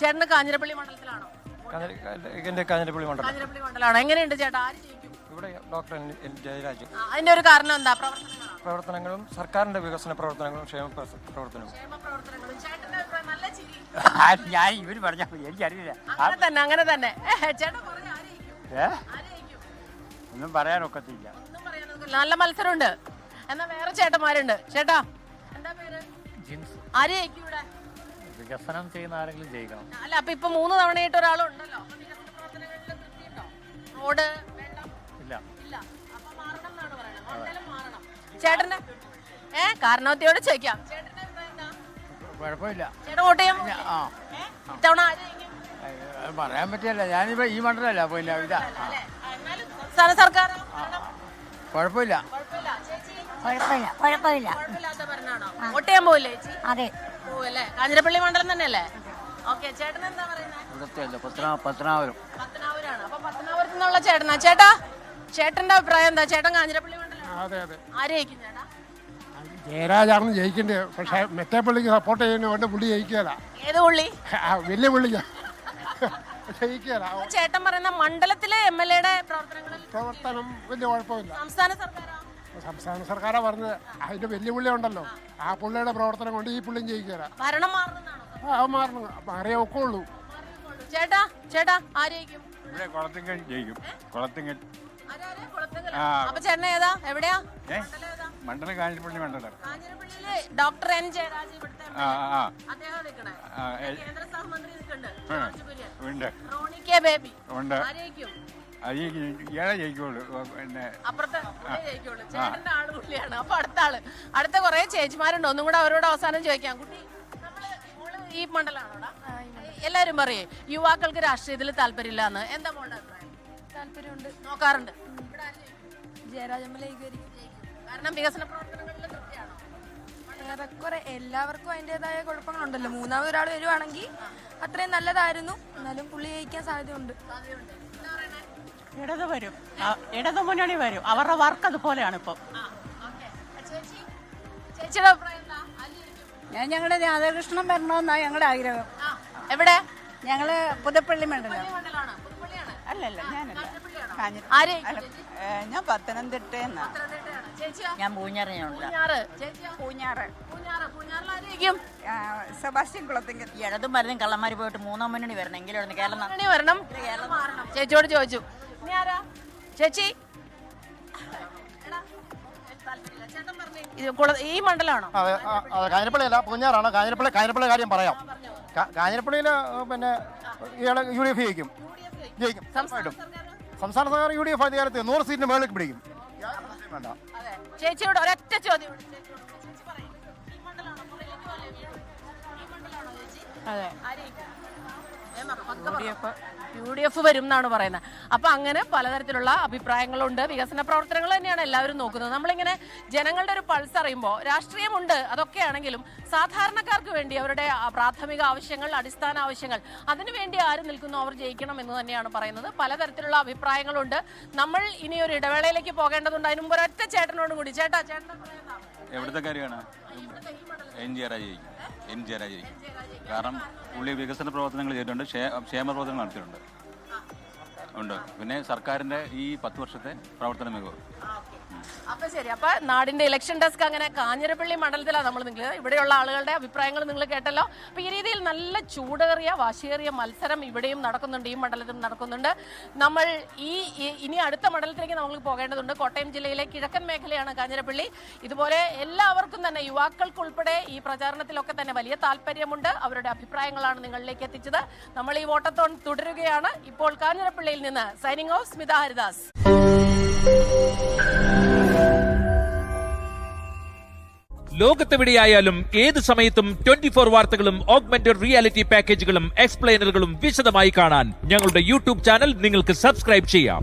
ചേട്ടന് കാഞ്ഞിരപ്പള്ളി മണ്ഡലത്തിലാണോ? കാഞ്ഞിരപ്പള്ളി മണ്ഡലമാണോ? എങ്ങനെയുണ്ട് ചേട്ടാ, ആര് ജയിക്കും? ഇവിടെ ഡോക്ടർ ജയരാജ്. അതിന്റെ ഒരു കാരണം എന്താ? പ്രവർത്തനങ്ങളും സർക്കാരിന്റെ വികസന പ്രവർത്തനങ്ങളും ക്ഷേമ പ്രവർത്തനവും. ഞാൻ ഇവര് പറഞ്ഞാൽ എനിക്കറിയില്ല. അങ്ങനെ തന്നെ ഒന്നും പറയാനൊക്കത്തില്ല. നല്ല മത്സരമുണ്ട്. എന്നാ വേറെ ചേട്ടന്മാരുണ്ട്. ചേട്ടാ എന്താ പേര്? ആര് ജയിക്കും ഇവിടെ? വികസനം ചെയ്യുന്ന ആരെങ്കിലും ജയിക്കണം. അല്ല, അപ്പൊ ഇപ്പൊ 3 തവണയായിട്ട് ഒരാളുണ്ടല്ലോ. റോഡ് ഇല്ല. അപ്പൊ മാറണം എന്നാണ് പറയുന്നത്. മാറണം. ചേട്ടന്റെ കാരണവത്തിയോട് ചോദിക്കാം. കുഴപ്പമില്ല. ചേട്ടൻ വോട്ട് ചെയ്യാൻ ഇത്തവണ പറയാൻ പറ്റില്ല. ഞാനിപ്പോ ഈ മണ്ഡലമല്ല പിന്നെ ഇതാ. സംസ്ഥാന സർക്കാർ കുഴപ്പമില്ല. വോട്ട് ചെയ്യാൻ പോവില്ലേ ചേച്ചി? അതെ, പോവല്ലേ? കാഞ്ഞിരപ്പള്ളി മണ്ഡലം തന്നെയല്ലേ? ഓക്കെ. ചേട്ടൻ എന്താ പറയുന്നത്? പത്തനാപുരം. പത്തനാപുരാണ്. അപ്പൊ പത്തനാപുരത്ത് നിന്നുള്ള ചേട്ടനാ. ചേട്ടന്റെ അഭിപ്രായം എന്താ? ചേട്ടൻ കാഞ്ഞിരപ്പള്ളി മണ്ഡലം ആരെയായിരിക്കും ചേട്ടാ? ജയരാജാണ് ജയിക്കേണ്ടത്. പക്ഷെ മെറ്റേപ്പള്ളിക്ക് സപ്പോർട്ട് ചെയ്യുന്നതുകൊണ്ട് പുള്ളി ജയിക്കുകയല്ല. ഏത് പുള്ളി? വലിയ പുള്ളിക്ക് ജയിക്കുകയല്ല. ചേട്ടൻ പറയുന്ന മണ്ഡലത്തിലെ MLA-യുടെ പ്രവർത്തനം വലിയ കുഴപ്പമില്ല. സംസ്ഥാന സർക്കാരാ പറഞ്ഞത്. അതിന്റെ വലിയ പുള്ളി ഉണ്ടല്ലോ, ആ പുള്ളിയുടെ പ്രവർത്തനം കൊണ്ട് ഈ പുള്ളിയും ജയിക്കുകയല്ല. ഭരണം മാറണം. മാറിയേ ഒക്കെ ഉള്ളൂ. ചേട്ടാ ആരെയായിരിക്കും? ഇവിടെ കുളത്തിങ്കൽ ജയിക്കും. കുളത്തിങ്കൽ. അപ്പൊ ചേട്ടൻ ഏതാ? എവിടെയാ മണ്ഡലം? കാഞ്ഞിരപ്പള്ളി മണ്ഡലം. കാഞ്ഞിരപ്പള്ളിയില് ഡോക്ടർ N ജയരാജ് ഇവിടുത്തെ അദ്ദേഹം നിൽക്കണേ. കേന്ദ്ര സഹമന്ത്രി നിൽക്കുന്നുണ്ട്. റോണി കെ ബേബി ഉണ്ട്. ആരെയായിരിക്കും? ഇയാളെ ജയിക്കുള്ളൂ. പിന്നെ അപ്പുറത്തെ ജയിക്കുള്ളൂ. ചേട്ടന്റെ ആള് പുള്ളിയാണ്. അപ്പൊ അടുത്ത കുറെ ചേച്ചിമാരുണ്ട്. ഒന്നും കൂടെ അവരോട് അവസാനം ചോദിക്കാം. കുട്ടി, ഈ മണ്ഡലമാണോടാ? എല്ലാരും പറയേ യുവാക്കൾക്ക് രാഷ്ട്രീയത്തിൽ താല്പര്യമില്ല എന്ന്. എന്താ മോളുടെ അഭിപ്രായം? താല്പര്യമുണ്ട്, നോക്കാറുണ്ട്. ജയരാജ് MLA കാരണം വികസന പ്രവർത്തനങ്ങളിൽ തൃപ്തിയാണോ? ഏറെക്കുറെ എല്ലാവർക്കും അതിൻ്റെതായ കുഴപ്പങ്ങളുണ്ടല്ലോ. മൂന്നാമത് ഒരാൾ വരുവാണെങ്കിൽ അത്രയും നല്ലതായിരുന്നു. എന്നാലും പുള്ളി ജയിക്കാൻ സാധ്യതയുണ്ട്. ഇടതു മുന്നണി വരും. അവരുടെ വർക്ക് അതുപോലെയാണ് ഇപ്പൊ. ചേച്ചിയുടെ അഭിപ്രായം എന്താ? ഞങ്ങളുടെ രാധാകൃഷ്ണൻ വരണമെന്നാണ് ഞങ്ങളുടെ ആഗ്രഹം. എവിടെ? ഞങ്ങള് പുതുപ്പള്ളി മണ്ഡലം. അല്ലല്ല, ഞാനല്ല. ഞാൻ പത്തനംതിട്ട. ഞാൻ പൂഞ്ഞാറ്. സെബാസ്റ്റ്യൻ കുളത്തിങ്കൽ. ഇടതും മരുന്നും കള്ളന്മാര് പോയിട്ട് 3-ാം മുന്നണി വരണമെങ്കിലും കേരളം വരണം. ചേച്ചിയോട് ചോദിച്ചു. ചേച്ചി, ഈ മണ്ഡലമാണോ? കാഞ്ഞിരപ്പള്ളി അല്ല, പൂഞ്ഞാറാണ്. കാഞ്ഞിരപ്പള്ളി കാര്യം പറയാം. കാഞ്ഞിരപ്പള്ളിയിൽ പിന്നെ UDF ജയിക്കും. സംസ്ഥാന സർക്കാർ UDF അധികാരത്തിൽ 100 സീറ്റിന് മേളിൽ പിടിക്കും. ചേച്ചിയോട് ഒരൊറ്റ ചോദ്യം. UDF വരും എന്നാണ് പറയുന്നത്. അപ്പൊ അങ്ങനെ പലതരത്തിലുള്ള അഭിപ്രായങ്ങളുണ്ട്. വികസന പ്രവർത്തനങ്ങൾ തന്നെയാണ് എല്ലാവരും നോക്കുന്നത്. നമ്മളിങ്ങനെ ജനങ്ങളുടെ ഒരു പൾസ് അറിയുമ്പോൾ രാഷ്ട്രീയമുണ്ട്, അതൊക്കെയാണെങ്കിലും സാധാരണക്കാർക്ക് വേണ്ടി അവരുടെ പ്രാഥമിക ആവശ്യങ്ങൾ, അടിസ്ഥാന ആവശ്യങ്ങൾ, അതിനുവേണ്ടി ആര് നിൽക്കുന്നു അവർ ജയിക്കണം എന്ന് തന്നെയാണ് പറയുന്നത്. പലതരത്തിലുള്ള അഭിപ്രായങ്ങളുണ്ട്. നമ്മൾ ഇനി ഒരു ഇടവേളയിലേക്ക് പോകേണ്ടതുണ്ട്. അതിന് മുമ്പ് ഒരൊറ്റ ചേട്ടനോട് കൂടി. ചേട്ടൻ്റെ എവിടുത്തെ കാര്യമാണ്? N ജയരാജ് ജയിക്കും. കാരണം പുള്ളി വികസന പ്രവർത്തനങ്ങൾ ചെയ്തിട്ടുണ്ട്, ക്ഷേമ പ്രവർത്തനങ്ങൾ നടത്തിയിട്ടുണ്ട്. പിന്നെ സർക്കാരിന്റെ ഈ 10 വർഷത്തെ പ്രവർത്തന മികവ്. അപ്പൊ ശരി. അപ്പൊ നാടിന്റെ ഇലക്ഷൻ ഡെസ്ക് അങ്ങനെ കാഞ്ഞിരപ്പള്ളി മണ്ഡലത്തിലാണ് നമ്മൾ നിൽക്കുന്നത്. ഇവിടെയുള്ള ആളുകളുടെ അഭിപ്രായങ്ങൾ നിങ്ങൾ കേട്ടല്ലോ. അപ്പൊ ഈ രീതിയിൽ നല്ല ചൂടേറിയ വാശിയേറിയ മത്സരം ഇവിടെയും നടക്കുന്നുണ്ട്, ഈ മണ്ഡലത്തിലും നടക്കുന്നുണ്ട്. നമ്മൾ ഇനി അടുത്ത മണ്ഡലത്തിലേക്ക് നമുക്ക് പോകേണ്ടതുണ്ട്. കോട്ടയം ജില്ലയിലെ കിഴക്കൻ മേഖലയാണ് കാഞ്ഞിരപ്പള്ളി. ഇതുപോലെ എല്ലാവർക്കും തന്നെ, യുവാക്കൾക്കുൾപ്പെടെ ഈ പ്രചാരണത്തിലൊക്കെ തന്നെ വലിയ താല്പര്യമുണ്ട്. അവരുടെ അഭിപ്രായങ്ങളാണ് നിങ്ങളിലേക്ക് എത്തിച്ചത്. നമ്മൾ ഈ വോട്ടത്തോൺ തുടരുകയാണ്. ഇപ്പോൾ കാഞ്ഞിരപ്പള്ളിയിൽ നിന്ന് സൈനിങ് ഓഫ് സ്മിത ഹരിദാസ്. ലോകത്തെവിടെയായാലും ഏത് സമയത്തും 24 വാർത്തകളും ഓഗ്മെന്റഡ് റിയാലിറ്റി പാക്കേജുകളും എക്സ്പ്ലെയിനറുകളും വിശദമായി കാണാൻ ഞങ്ങളുടെ YouTube ചാനൽ നിങ്ങൾക്ക് സബ്സ്ക്രൈബ് ചെയ്യാം.